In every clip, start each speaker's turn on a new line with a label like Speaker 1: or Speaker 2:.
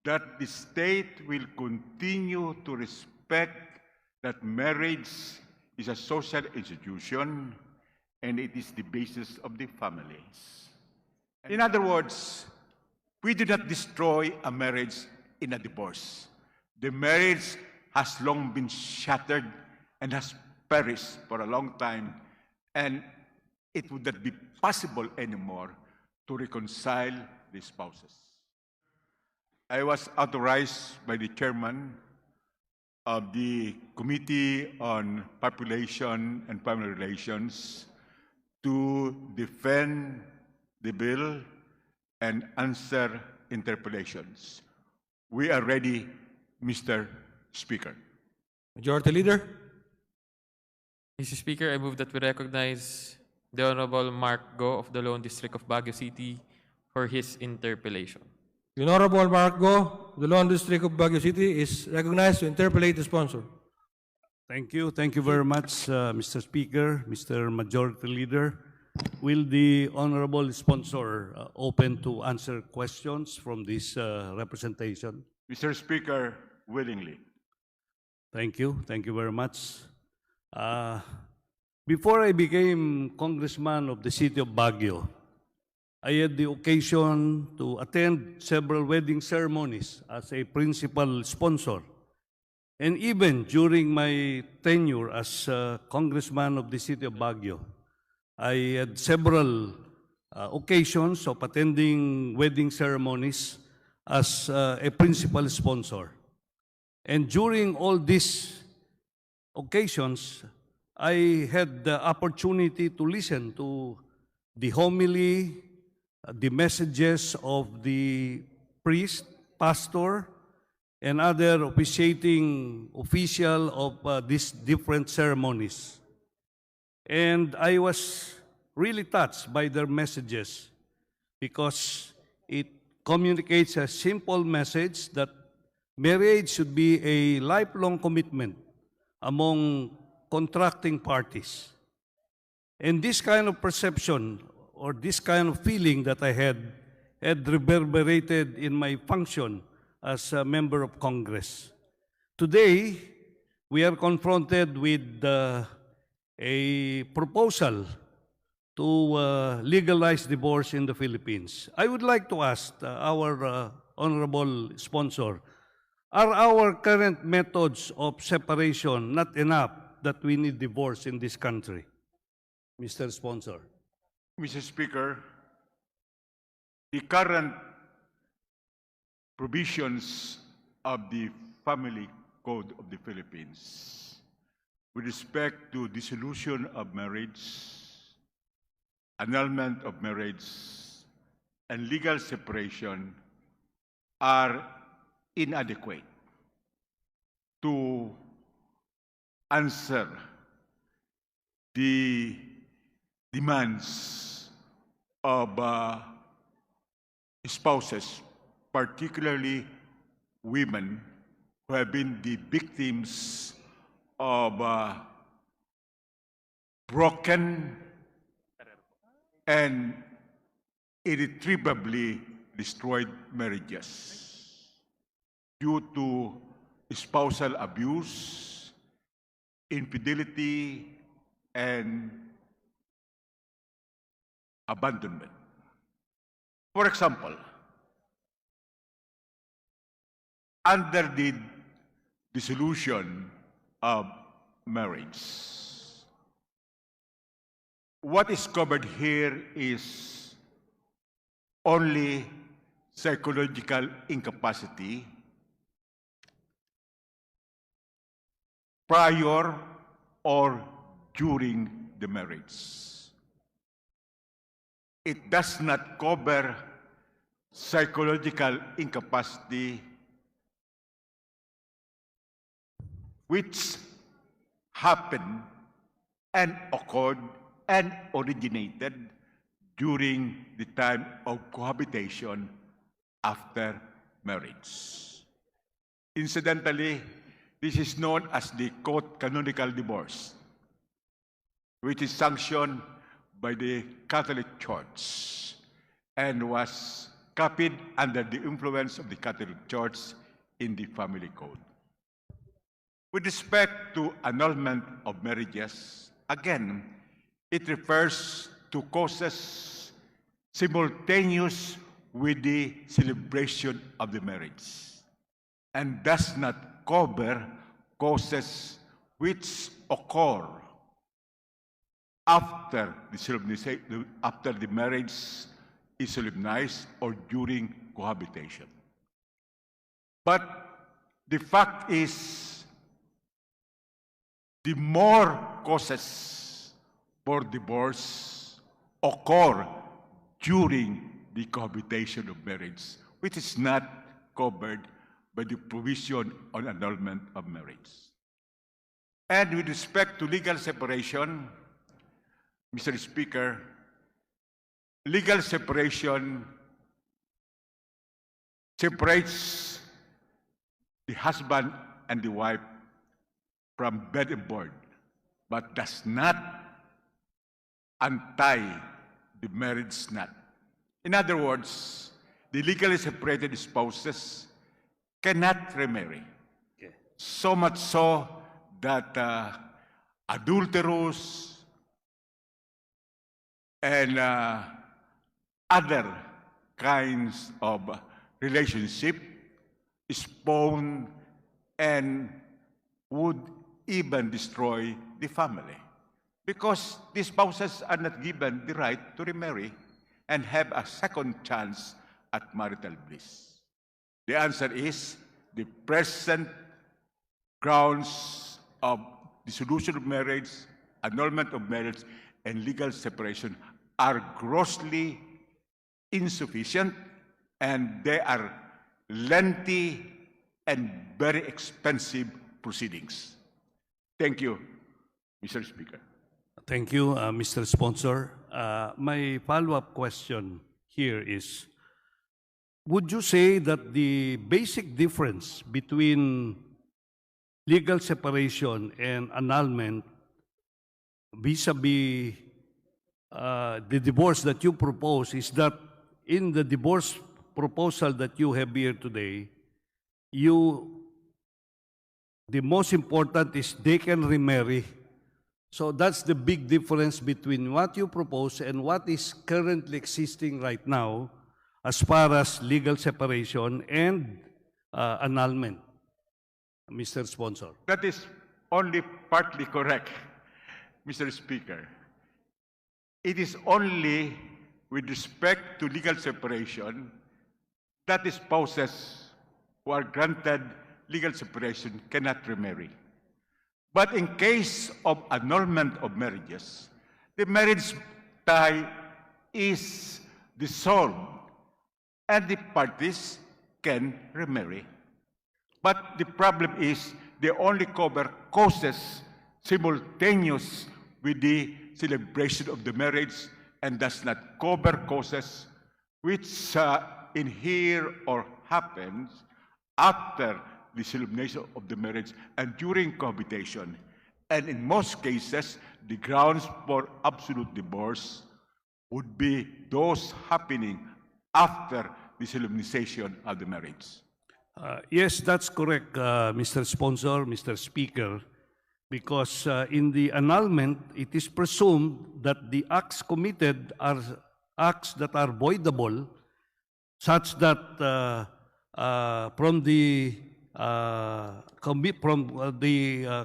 Speaker 1: that the state will continue to respect that marriage is a social institution and it is the basis of the families. In other words, we do not destroy a marriage in a divorce. The marriage has long been shattered and has perished for a long time, and it would not be possible anymore to reconcile the spouses. I was authorized by the chairman of the Committee on Population and Family Relations to defend the bill and answer interpellations. We are ready, Mr. Speaker.
Speaker 2: Majority Leader.
Speaker 3: Mr. Speaker, I move that we recognize the Honorable Mark Go of the Lone District of Baguio City for his interpellation.
Speaker 2: The Honorable Mark Go, the Lone District of Baguio City, is recognized to interpellate the sponsor.
Speaker 4: Thank you. Thank you very much, Mr. Speaker, Mr. Majority Leader. Will the Honorable Sponsor open to answer questions from this representation?
Speaker 1: Mr. Speaker, willingly.
Speaker 4: Thank you. Thank you very much. Before I became Congressman of the City of Baguio, I had the occasion to attend several wedding ceremonies as a principal sponsor. And even during my tenure as Congressman of the City of Baguio, I had several occasions of attending wedding ceremonies as a principal sponsor. And during all these occasions, I had the opportunity to listen to the homily, the messages of the priest, pastor, and other officiating official of these different ceremonies. And I was really touched by their messages because it communicates a simple message that marriage should be a lifelong commitment among contracting parties. And this kind of perception or this kind of feeling that I had reverberated in my function as a member of Congress. Today, we are confronted with a proposal to legalize divorce in the Philippines. I would like to ask our honorable sponsor, are our current methods of separation not enough that we need divorce in this country? Mr. Sponsor.
Speaker 1: Mr. Speaker, the current provisions of the Family Code of the Philippines with respect to dissolution of marriage, annulment of marriage, and legal separation are inadequate to answer the demands of spouses, particularly women who have been the victims of broken and irretrievably destroyed marriages due to spousal abuse, infidelity, and abandonment. For example, under the dissolution of marriage, what is covered here is only psychological incapacity prior or during the marriage. It does not cover psychological incapacity which happened and occurred and originated during the time of cohabitation after marriage. Incidentally, this is known as the canonical divorce, which is sanctioned by the Catholic Church and was copied under the influence of the Catholic Church in the Family Code. With respect to annulment of marriages, again, it refers to causes simultaneous with the celebration of the marriage and does not cover causes which occur after the marriage is solemnized or during cohabitation. But the fact is, the more causes for divorce occur during the cohabitation of marriage, which is not covered by the provision on annulment of marriage. And with respect to legal separation, Mr. Speaker, legal separation separates the husband and the wife from bed and board, but does not untie the marriage knot. In other words, the legally separated spouses cannot remarry.
Speaker 4: Okay.
Speaker 1: So much so that adulterous and other kinds of relationship spawn and would even destroy the family, because the spouses are not given the right to remarry and have a second chance at marital bliss. The answer is the present grounds of dissolution of marriage, annulment of marriage, and legal separation are grossly insufficient, and they are lengthy and very expensive proceedings. Thank you, Mr. Speaker.
Speaker 4: Thank you, Mr. Sponsor. My follow-up question here is, would you say that the basic difference between legal separation and annulment vis-a-vis the divorce that you propose is that in the divorce proposal that you have here today, the most important is they can remarry. So that's the big difference between what you propose and what is currently existing right now as far as legal separation and annulment, Mr. Sponsor.
Speaker 1: That is only partly correct, Mr. Speaker. It is only with respect to legal separation that the spouses who are granted legal separation cannot remarry. But in case of annulment of marriages, the marriage tie is dissolved and the parties can remarry. But the problem is they only cover causes simultaneous with the celebration of the marriage and does not cover causes which inhere or happens after the celebration of the marriage and during cohabitation. And in most cases, the grounds for absolute divorce would be those happening after the solemnization of the marriage.
Speaker 4: Yes, that's correct, Mr. Sponsor, Mr. Speaker, because in the annulment, it is presumed that the acts committed are acts that are voidable, such that from the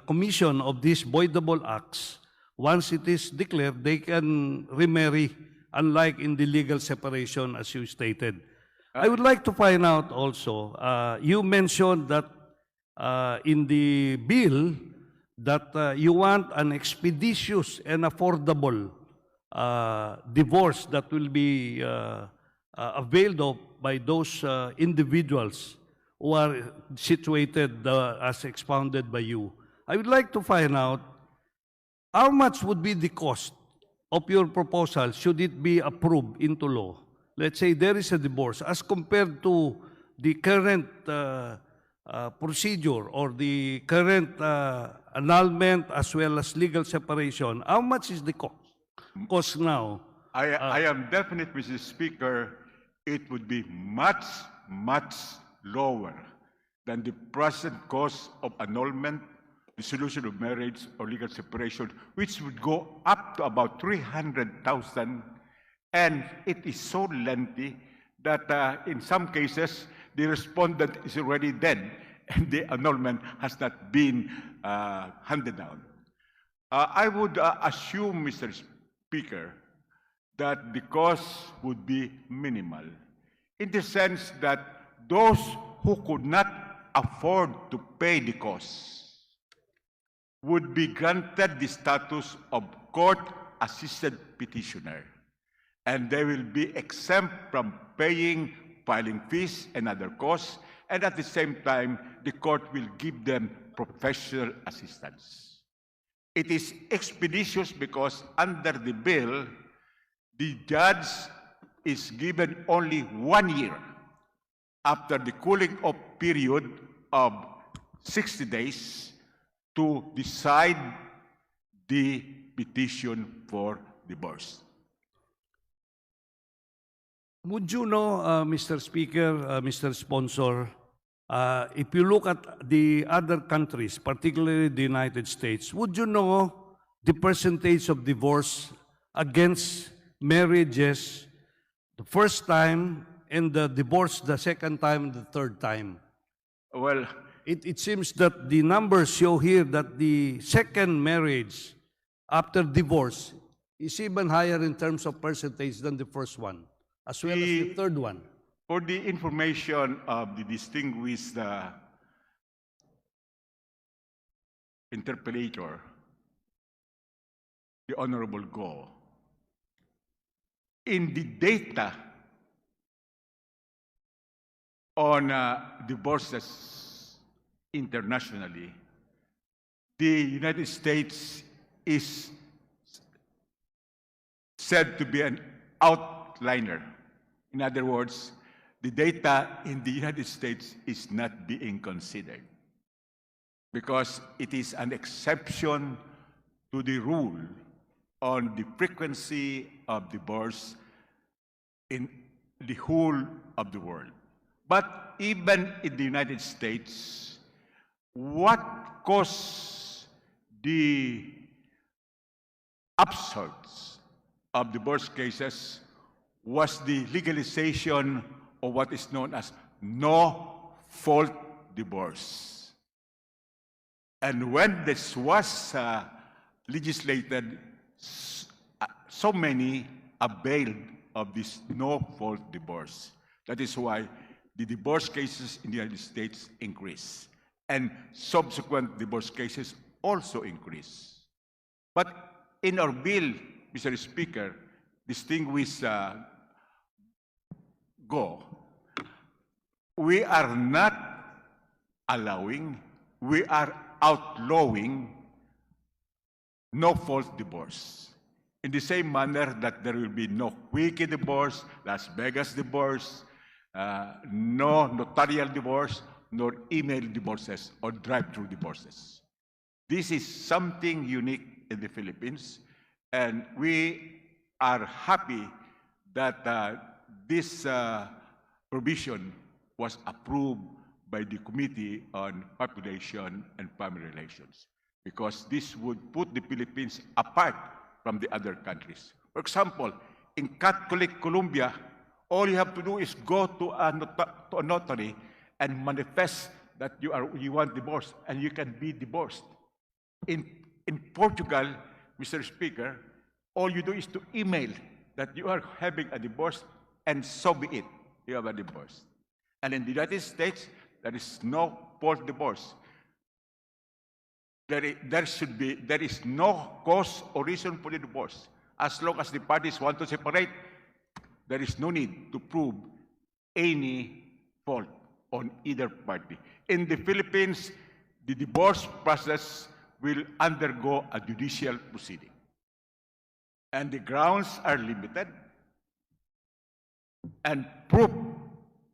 Speaker 4: commission of these voidable acts, once it is declared, they can remarry, unlike in the legal separation, as you stated. I would like to find out also, you mentioned that in the bill that you want an expeditious and affordable divorce that will be availed of by those individuals who are situated as expounded by you. I would like to find out how much would be the cost of your proposal should it be approved into law. Let's say there is a divorce as compared to the current procedure or the current annulment as well as legal separation. How much is the cost now?
Speaker 1: I am definite, Mr. Speaker, it would be much, much lower than the present cost of annulment, dissolution of marriage, or legal separation, which would go up to about 300,000. And it is so lengthy that in some cases, the respondent is already dead and the annulment has not been handed down. I would assume, Mr. Speaker, that the cost would be minimal, in the sense that those who could not afford to pay the costs would be granted the status of court-assisted petitioner, and they will be exempt from paying filing fees and other costs, and at the same time, the court will give them professional assistance. It is expeditious because under the bill, the judge is given only 1 year after the cooling off period of 60 days to decide the petition for divorce.
Speaker 4: Would you know, Mr. Speaker, Mr. Sponsor, if you look at the other countries, particularly the United States, would you know the percentage of divorce against marriages the first time and the divorce the second time and the third time?
Speaker 1: Well,
Speaker 4: It seems that the numbers show here that the second marriage after divorce is even higher in terms of percentage than the first one, as well as the third one.
Speaker 1: for the information of the distinguished interpellator, the Honorable Go, in the data on divorces internationally, the United States is said to be an outliner. In other words, the data in the United States is not being considered because it is an exception to the rule on the frequency of divorce in the whole of the world. But even in the United States, what caused the upsurge of divorce cases was the legalization of what is known as no-fault divorce. And when this was legislated, so many availed of this no-fault divorce. That is why the divorce cases in the United States increase, and subsequent divorce cases also increase. But in our bill, Mr. Speaker, distinguished Go, we are not allowing, we are outlawing no-fault divorce. In the same manner that there will be no quickie divorce, Las Vegas divorce, no notarial divorce, nor email divorces or drive-through divorces. This is something unique in the Philippines, and we are happy that this provision was approved by the Committee on Population and Family Relations, because this would put the Philippines apart from the other countries. For example, in Catholic Colombia, all you have to do is go to a notary and manifest that you want divorce, and you can be divorced. In Portugal, Mr. Speaker, all you do is to email that you are having a divorce, and so be it. You have a divorce. And in the United States, there is no fault divorce. There is no cause or reason for the divorce. As long as the parties want to separate, there is no need to prove any fault on either party. In the Philippines, the divorce process will undergo a judicial proceeding. And the grounds are limited, and proof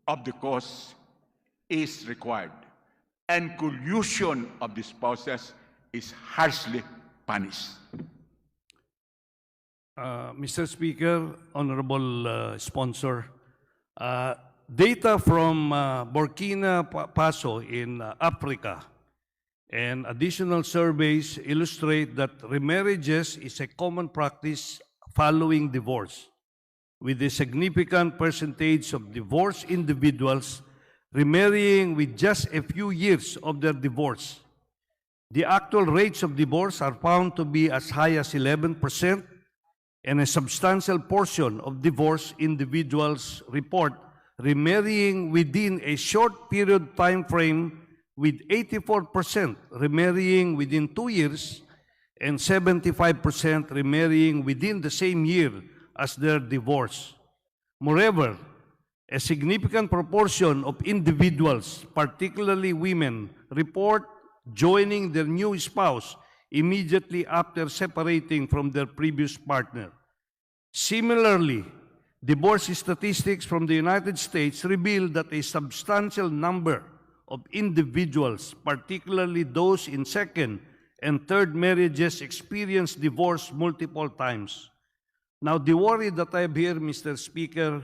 Speaker 1: of the cause is required. And collusion of the spouses is harshly punished.
Speaker 4: Mr. Speaker, Honorable Sponsor, Data from Burkina Faso in Africa and additional surveys illustrate that remarriages is a common practice following divorce, with a significant percentage of divorced individuals remarrying with just a few years of their divorce. The actual rates of divorce are found to be as high as 11%, and a substantial portion of divorced individuals report remarrying within a short period time frame, with 84% remarrying within 2 years and 75% remarrying within the same year as their divorce. Moreover, a significant proportion of individuals, particularly women, report joining their new spouse immediately after separating from their previous partner. Similarly, divorce statistics from the United States reveal that a substantial number of individuals, particularly those in second and third marriages, experience divorce multiple times. Now, the worry that I have here, Mr. Speaker,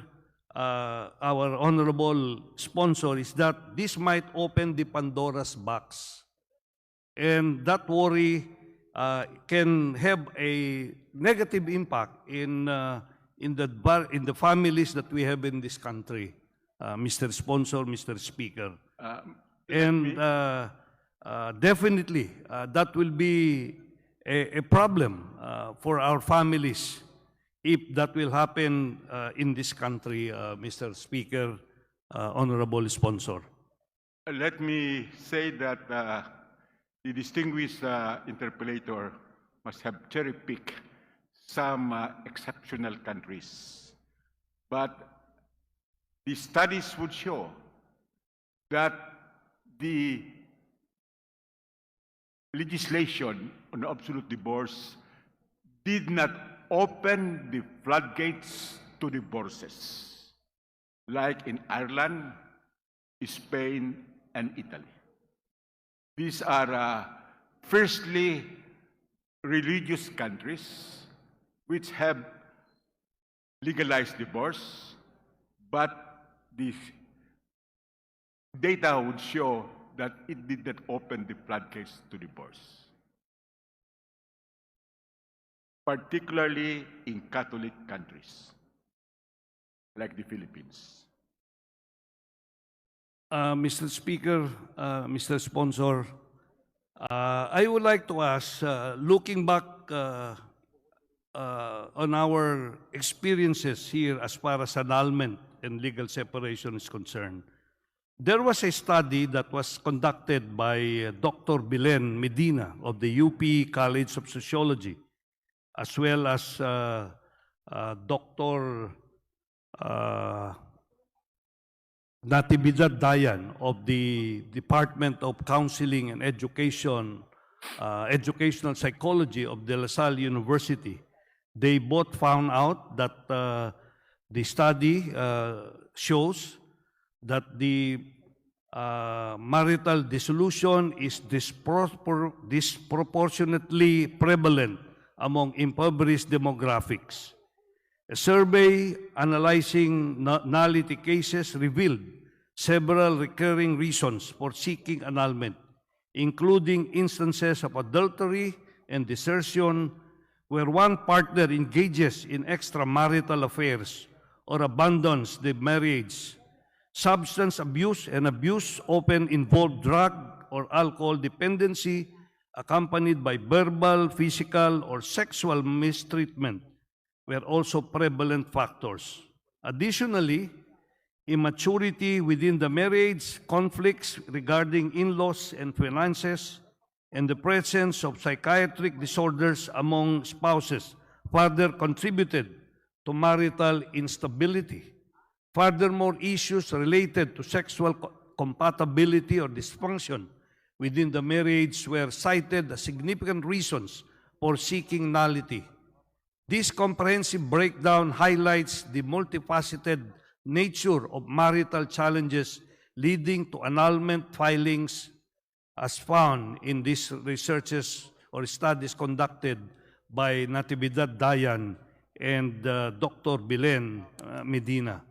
Speaker 4: our honorable sponsor, is that this might open the Pandora's box. And that worry can have a negative impact in the families that we have in this country, Mr. Sponsor, Mr. Speaker. And definitely, that will be a problem for our families if that will happen in this country, Mr. Speaker, Honorable Sponsor.
Speaker 1: Let me say that the distinguished interpellator must have cherry-picked some exceptional countries. But the studies would show that the legislation on absolute divorce did not open the floodgates to divorces, like in Ireland, Spain, and Italy. These are firstly religious countries which have legalized divorce, but the data would show that it did not open the floodgates to divorce, particularly in Catholic countries like the Philippines.
Speaker 4: Mr. Speaker, Mr. Sponsor, I would like to ask, looking back on our experiences here as far as annulment and legal separation is concerned, there was a study that was conducted by Dr. Belen Medina of the UP College of Sociology, as well as Dr. Natividad Dayan of the Department of Counseling and Education, Educational Psychology of De La Salle University. They both found out that the study shows that the marital dissolution is disproportionately prevalent among impoverished demographics. A survey analyzing nullity cases revealed several recurring reasons for seeking annulment, including instances of adultery and desertion, where one partner engages in extramarital affairs or abandons the marriage. Substance abuse and abuse often involve drug or alcohol dependency, accompanied by verbal, physical, or sexual mistreatment, were also prevalent factors. Additionally, immaturity within the marriage, conflicts regarding in-laws and finances, and the presence of psychiatric disorders among spouses further contributed to marital instability. Furthermore, issues related to sexual compatibility or dysfunction within the marriage were cited as significant reasons for seeking nullity. This comprehensive breakdown highlights the multifaceted nature of marital challenges leading to annulment filings, as found in these researches or studies conducted by Natividad Dayan and Dr. Belen Medina.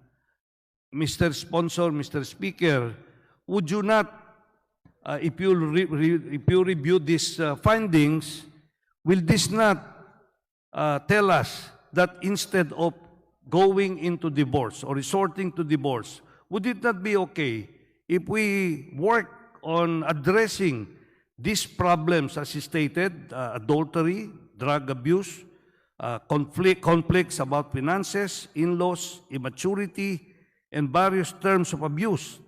Speaker 4: Mr. Sponsor, Mr. Speaker, would you not, if you review these findings, will this not tell us that instead of going into divorce or resorting to divorce, would it not be okay if we work on addressing these problems as stated, adultery, drug abuse, conflicts about finances, in-laws, immaturity, and various terms of abuse,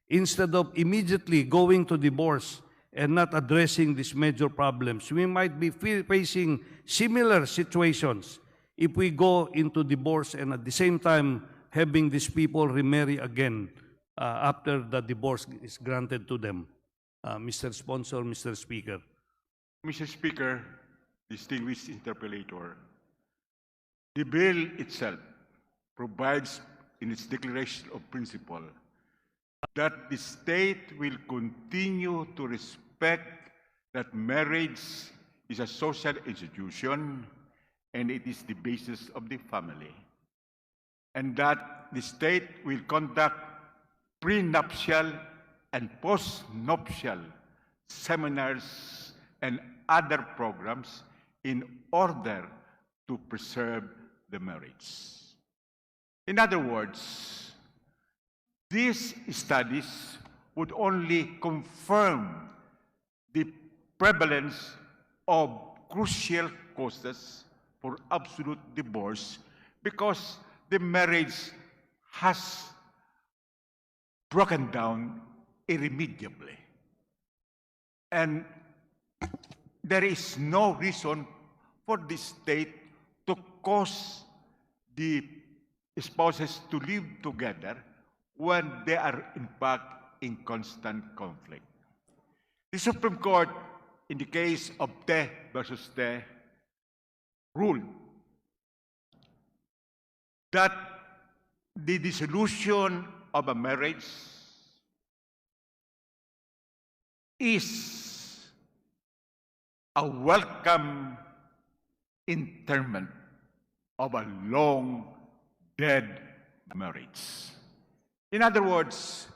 Speaker 4: instead of immediately going to divorce and not addressing these major problems? We might be facing similar situations if we go into divorce and at the same time having these people remarry again after the divorce is granted to them. Mr. Sponsor, Mr. Speaker.
Speaker 1: Mr. Speaker, distinguished interpellator, the bill itself provides in its declaration of principle that the state will continue to respect that marriage is a social institution and it is the basis of the family, and that the state will conduct prenuptial and postnuptial seminars and other programs in order to preserve the marriage. In other words, these studies would only confirm the prevalence of crucial causes for absolute divorce because the marriage has broken down irremediably. And there is no reason for the state to cause the spouses to live together when they are in fact in constant conflict. The Supreme Court, in the case of Te versus Te, ruled that the dissolution of a marriage is a welcome interment of a long dead marriage. In other words,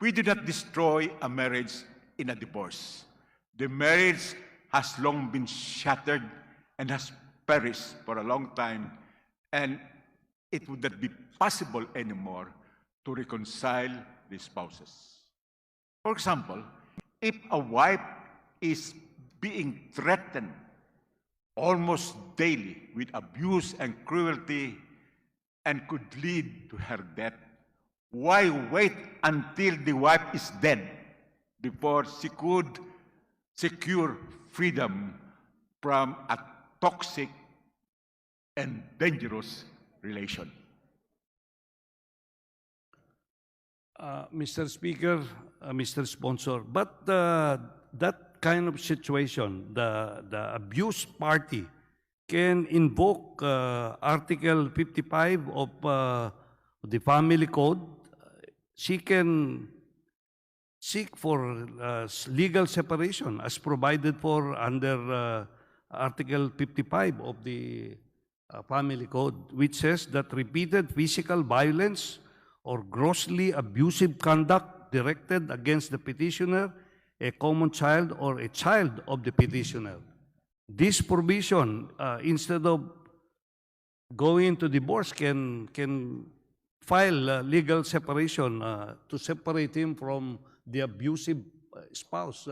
Speaker 1: we do not destroy a marriage in a divorce. The marriage has long been shattered and has perished for a long time, and it would not be possible anymore to reconcile the spouses. For example, if a wife is being threatened almost daily with abuse and cruelty and could lead to her death, why wait until the wife is dead before she could secure freedom from a toxic and dangerous relation?
Speaker 4: Mr. Speaker, Mr. Sponsor, but that kind of situation, the abused party can invoke Article 55 of the Family Code. She can seek for legal separation as provided for under Article 55 of the Family Code, which says that repeated physical violence or grossly abusive conduct directed against the petitioner, a common child, or a child of the petitioner. This provision, instead of going to divorce, can file legal separation to separate him from the abusive spouse,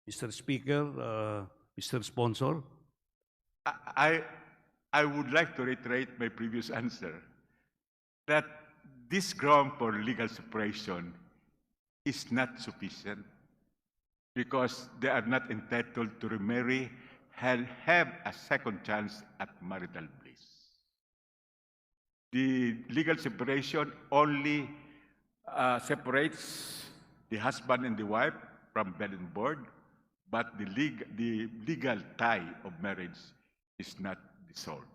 Speaker 4: Mr. Speaker, Mr. Sponsor.
Speaker 1: I would like to reiterate my previous answer that this ground for legal separation is not sufficient because they are not entitled to remarry and have a second chance at marital bliss. The legal separation only separates the husband and the wife from bed and board, but the legal tie of marriage is not dissolved.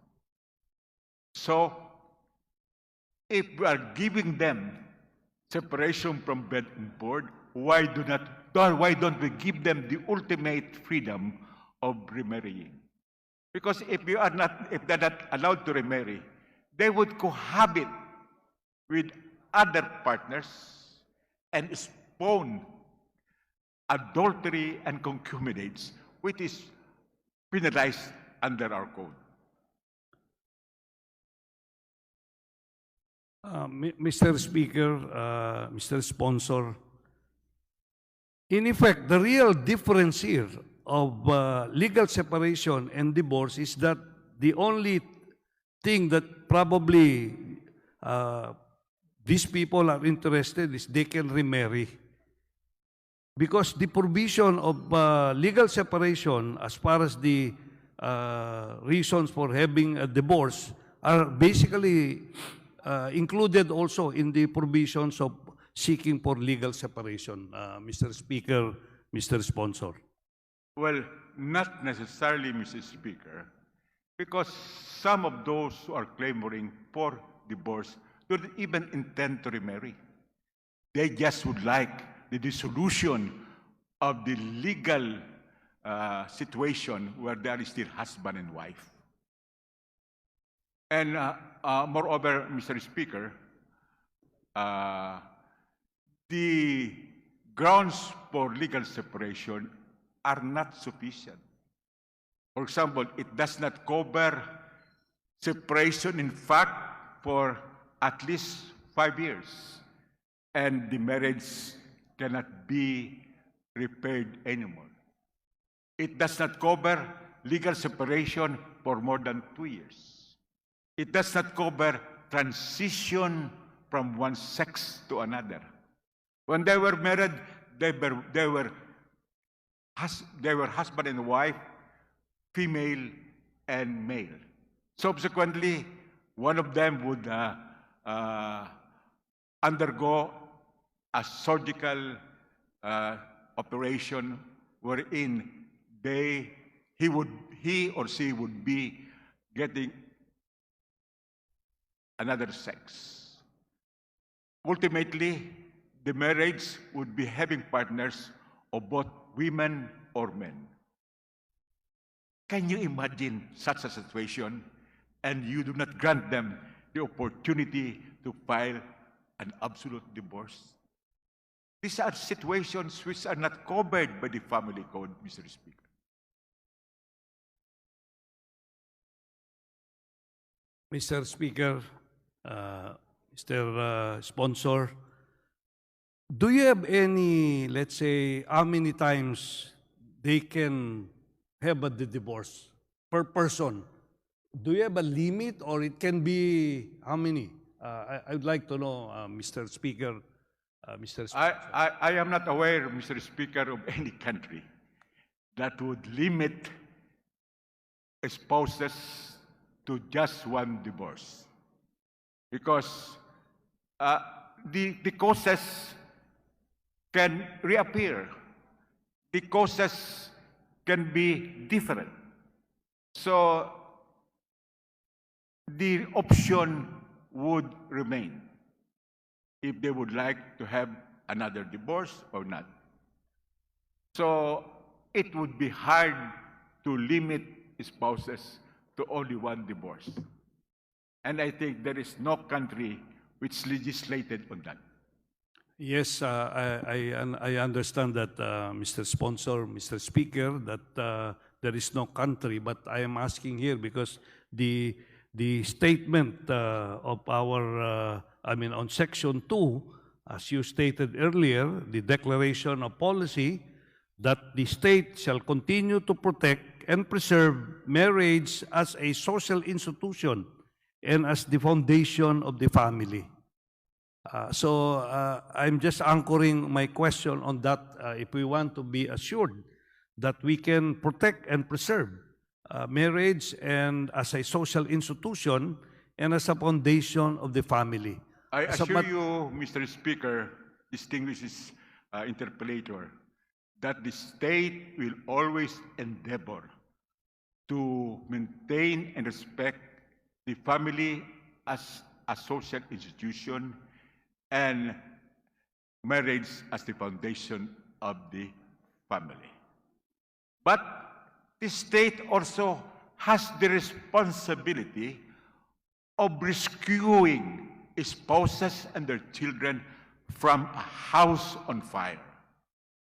Speaker 1: So, if we are giving them separation from bed and board, why don't we give them the ultimate freedom of remarrying? Because if they're not allowed to remarry, they would cohabit with other partners and spawn adultery and concubinates, which is penalized under our code.
Speaker 4: Mr. Speaker, Mr. Sponsor, in effect, the real difference here of legal separation and divorce is that the only thing that probably these people are interested is they can remarry. Because the provision of legal separation as far as the reasons for having a divorce are basically included also in the provisions of seeking for legal separation, Mr. Speaker, Mr. Sponsor.
Speaker 1: Well, not necessarily, Mr. Speaker, because some of those who are clamoring for divorce don't even intend to remarry. They just would like the dissolution of the legal situation where there is still husband and wife. And moreover, Mr. Speaker, the grounds for legal separation are not sufficient. For example, it does not cover separation in fact for at least 5 years, and the marriage cannot be repaired anymore. It does not cover legal separation for more than 2 years. It does not cover transition from one sex to another. When they were married, they were husband and wife, female and male. Subsequently, one of them would undergo a surgical operation wherein he or she would be getting another sex. Ultimately, the marriage would be having partners of both women or men. Can you imagine such a situation, and you do not grant them the opportunity to file an absolute divorce? These are situations which are not covered by the family code, Mr. Speaker.
Speaker 4: Mr. Speaker, Mr. Sponsor, do you have any, let's say, how many times they can have a divorce per person? Do you have a limit, or it can be how many? I would like to know, Mr. Speaker, Mr. Sponsor.
Speaker 1: I am not aware, Mr. Speaker, of any country that would limit spouses to just one divorce. Because the causes can reappear. The causes can be different. So the option would remain if they would like to have another divorce or not. So it would be hard to limit spouses to only one divorce. And I think there is no country which legislated on that.
Speaker 4: Yes, I understand that, Mr. Sponsor, Mr. Speaker, that there is no country, but I am asking here because the statement of our, on Section 2, as you stated earlier, the declaration of policy that the state shall continue to protect and preserve marriage as a social institution and as the foundation of the family. So I'm just anchoring my question on that. If we want to be assured that we can protect and preserve marriage and as a social institution and as a foundation of the family.
Speaker 1: I assure you, Mr. Speaker, distinguished interpellator, that the state will always endeavor to maintain and respect the family as a social institution and marriage as the foundation of the family. But the state also has the responsibility of rescuing spouses and their children from a house on fire.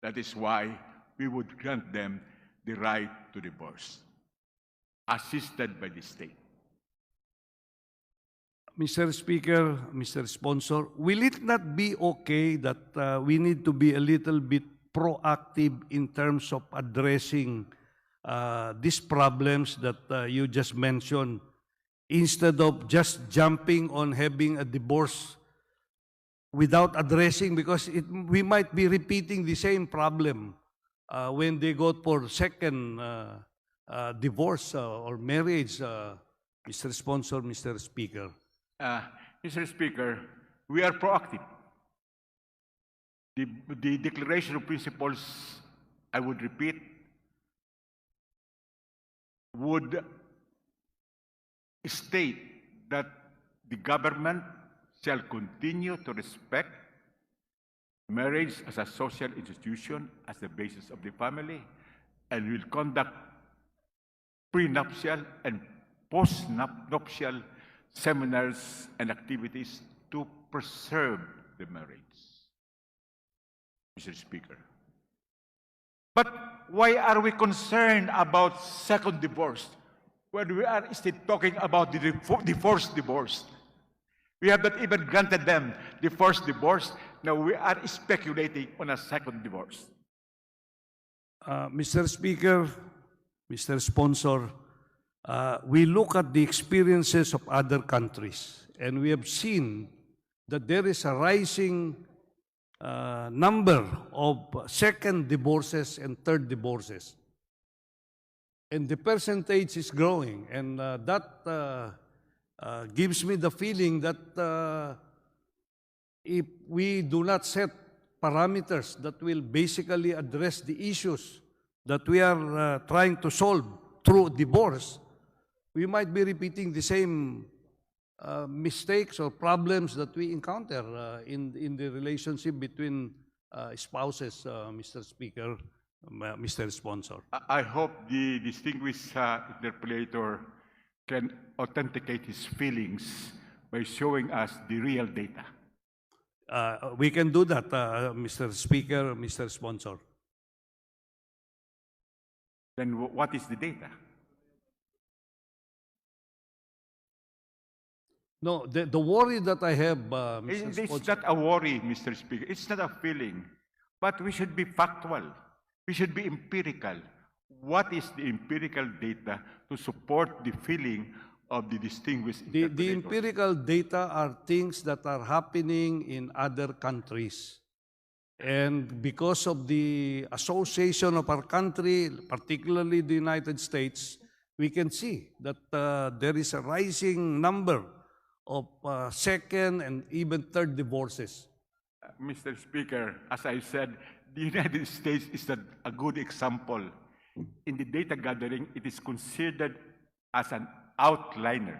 Speaker 1: That is why we would grant them the right to divorce, assisted by the state.
Speaker 4: Mr. Speaker, Mr. Sponsor, will it not be okay that we need to be a little bit proactive in terms of addressing these problems that you just mentioned, instead of just jumping on having a divorce without addressing, because we might be repeating the same problem when they go for second divorce or marriage, Mr. Sponsor, Mr. Speaker.
Speaker 1: Mr. Speaker, we are proactive. The Declaration of Principles, I would repeat, would state that the government shall continue to respect marriage as a social institution, as the basis of the family, and will conduct prenuptial and postnuptial seminars and activities to preserve the marriage. Mr. Speaker. But why are we concerned about second divorce when we are still talking about the first divorce? We have not even granted them the first divorce. Now we are speculating on a second divorce.
Speaker 4: Mr. Speaker, Mr. Sponsor, we look at the experiences of other countries, and we have seen that there is a rising number of second divorces and third divorces. And the percentage is growing, and that gives me the feeling that if we do not set parameters that will basically address the issues that we are trying to solve through divorce, we might be repeating the same mistakes or problems that we encounter in the relationship between spouses, Mr. Speaker, Mr. Sponsor.
Speaker 1: I hope the distinguished interpolator can authenticate his feelings by showing us the real data.
Speaker 4: We can do that, Mr. Speaker, Mr. Sponsor.
Speaker 1: Then what is the data?
Speaker 4: No, the worry that I have, Mr.
Speaker 1: It's
Speaker 4: Sponsor.
Speaker 1: not a worry, Mr. Speaker. It's not a feeling. But we should be factual. We should be empirical. What is the empirical data to support the feeling of the distinguished
Speaker 4: The
Speaker 1: interpolator?
Speaker 4: empirical data are things that are happening in other countries. And because of the association of our country, particularly the United States, we can see that there is a rising number of second and even third divorces.
Speaker 1: Mr. Speaker, as I said, the United States is a good example. In the data gathering, it is considered as an outliner.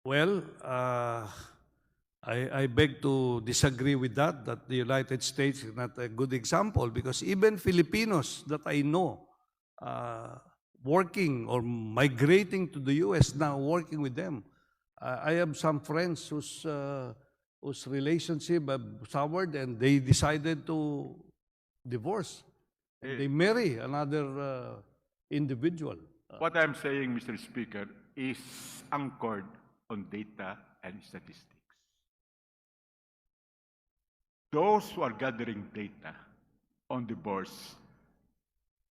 Speaker 4: Well, I beg to disagree with that the United States is not a good example, because even Filipinos that I know working or migrating to the U.S. now, working with them. I have some friends whose relationship have soured and they decided to divorce. They marry another individual.
Speaker 1: What I'm saying, Mr. Speaker, is anchored on data and statistics. Those who are gathering data on divorce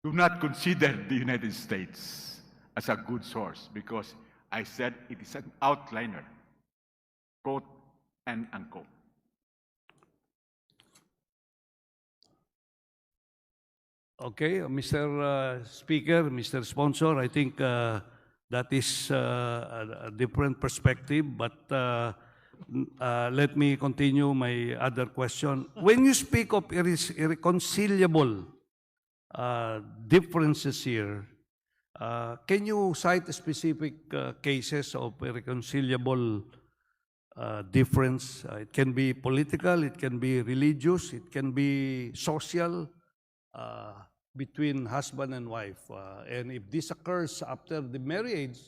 Speaker 1: do not consider the United States as a good source, because I said it is an outliner, quote and unquote.
Speaker 4: Okay, Mr. Speaker, Mr. Sponsor, I think that is a different perspective, but let me continue my other question. When you speak of irreconcilable differences here, can you cite specific cases of irreconcilable difference? It can be political, it can be religious, it can be social, between husband and wife. And if this occurs after the marriage,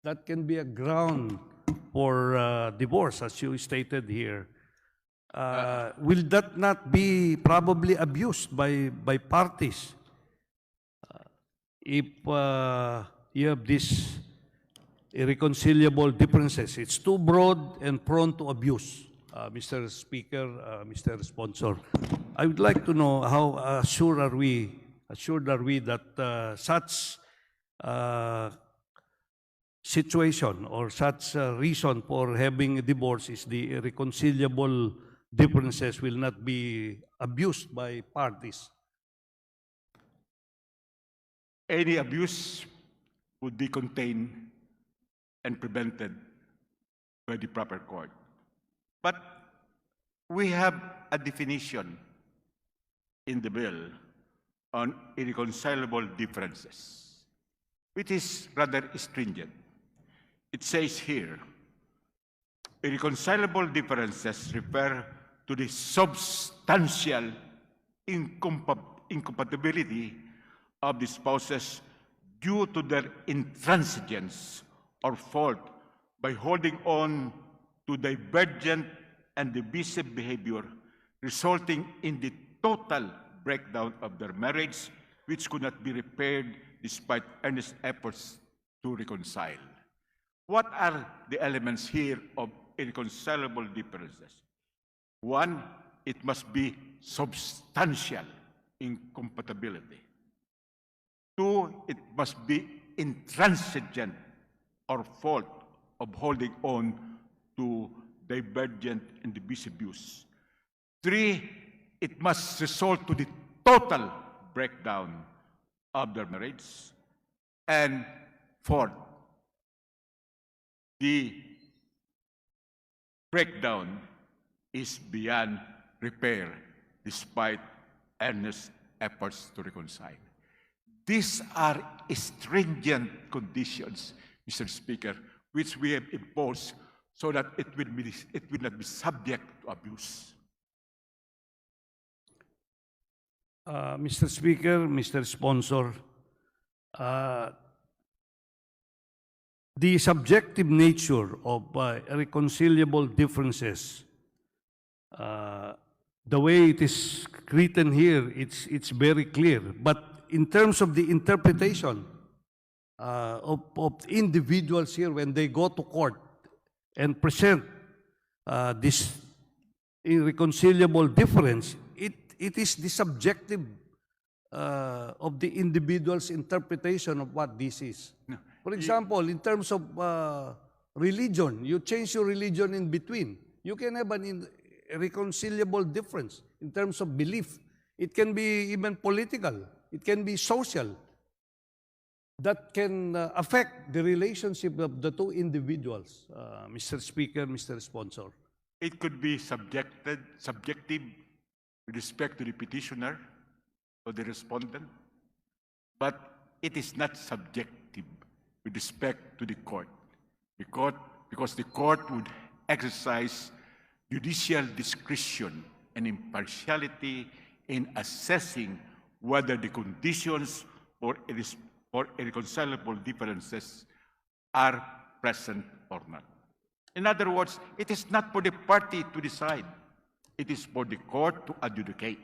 Speaker 4: that can be a ground for divorce, as you stated here, will that not be probably abused by parties if you have these irreconcilable differences? It's too broad and prone to abuse, Mr. Speaker, Mr. Sponsor. I would like to know how assured are we that such situation or such reason for having a divorce is the irreconcilable differences will not be abused by parties.
Speaker 1: Any abuse would be contained and prevented by the proper court. But we have a definition in the bill on irreconcilable differences, which is rather stringent. It says here, irreconcilable differences refer to the substantial incompatibility of the spouses due to their intransigence or fault by holding on to divergent and divisive behavior, resulting in the total breakdown of their marriage, which could not be repaired despite earnest efforts to reconcile. What are the elements here of irreconcilable differences? One, it must be substantial incompatibility. Two, it must be intransigent or fault of holding on to divergent and divisive views. Three, it must result to the total breakdown of their marriage. And fourth, the breakdown is beyond repair despite earnest efforts to reconcile. These are stringent conditions, Mr. Speaker, which we have imposed so that it will not be subject to abuse.
Speaker 4: Mr. Speaker, Mr. Sponsor, the subjective nature of irreconcilable differences, the way it is written here, it's very clear. But in terms of the interpretation of individuals here when they go to court and present this irreconcilable difference, it is the subjective of the individual's interpretation of what this is.
Speaker 1: No.
Speaker 4: For example, in terms of religion, you change your religion in between. You can have an irreconcilable difference in terms of belief. It can be even political. It can be social. That can affect the relationship of the two individuals, Mr. Speaker, Mr. Sponsor.
Speaker 1: It could be subjective with respect to the petitioner or the respondent, but it is not subjective with respect to the court. Because the court would exercise judicial discretion and impartiality in assessing whether the conditions for irreconcilable differences are present or not. In other words, it is not for the party to decide. It is for the court to adjudicate.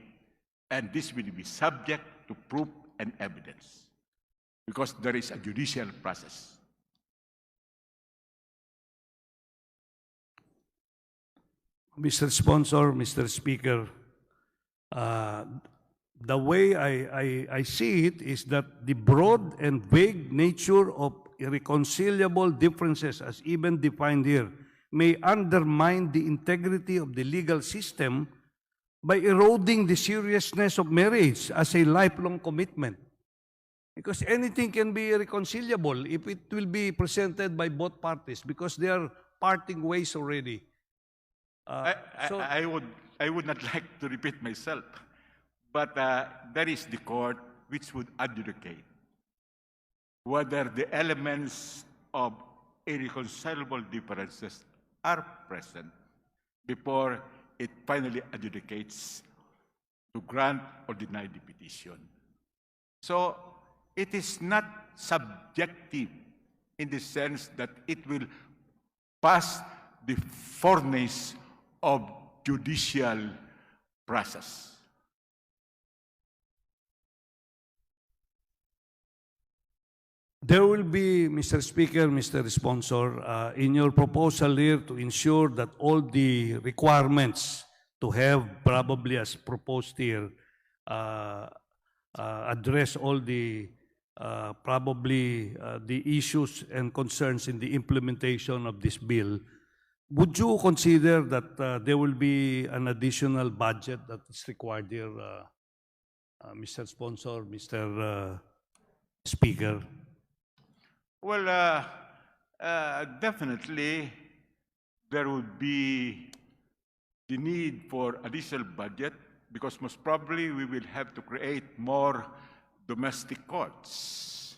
Speaker 1: And this will be subject to proof and evidence because there is a judicial process.
Speaker 4: Mr. Sponsor, Mr. Speaker, the way I see it is that the broad and vague nature of irreconcilable differences, as even defined here, may undermine the integrity of the legal system by eroding the seriousness of marriage as a lifelong commitment. Because anything can be irreconcilable if it will be presented by both parties because they are parting ways already.
Speaker 1: I would not like to repeat myself, but there is the court which would adjudicate whether the elements of irreconcilable differences are present before it finally adjudicates to grant or deny the petition. So it is not subjective in the sense that it will pass the furnace of judicial process.
Speaker 4: There will be, Mr. Speaker, Mr. Sponsor, in your proposal here to ensure that all the requirements to have, probably as proposed here, address all the the issues and concerns in the implementation of this bill. Would you consider that there will be an additional budget that is required here, Mr. Sponsor, Mr. Speaker?
Speaker 1: Well, definitely there would be the need for additional budget because most probably we will have to create more domestic courts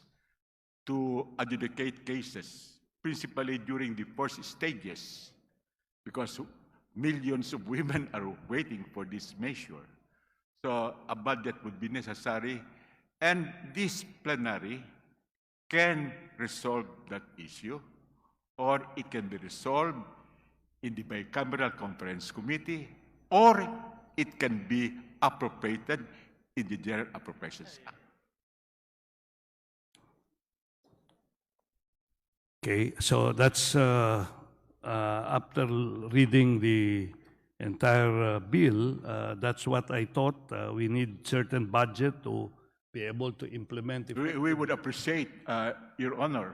Speaker 1: to adjudicate cases, principally during the first stages, because millions of women are waiting for this measure. So a budget would be necessary, and this plenary can resolve that issue, or it can be resolved in the bicameral conference committee, or it can be appropriated in the General Appropriations Act.
Speaker 4: Okay, so that's after reading the entire bill, that's what I thought. We need certain budget to be able to implement it.
Speaker 1: We would appreciate, Your Honor,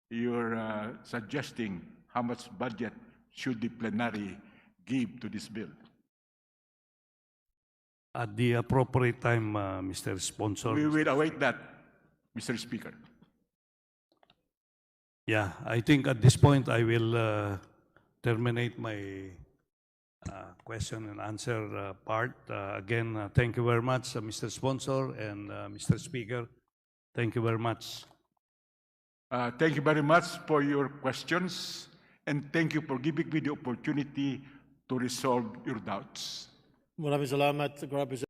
Speaker 1: your suggesting how much budget should the plenary give to this bill.
Speaker 4: At the appropriate time, Mr. Sponsor.
Speaker 1: We will await that, Mr. Speaker.
Speaker 4: Yeah, I think at this point I will terminate my question and answer part. Again, thank you very much, Mr. Sponsor and Mr. Speaker. Thank you very much.
Speaker 1: Thank you very much for your questions, and thank you for giving me the opportunity to resolve your doubts.
Speaker 5: Maraming salamat,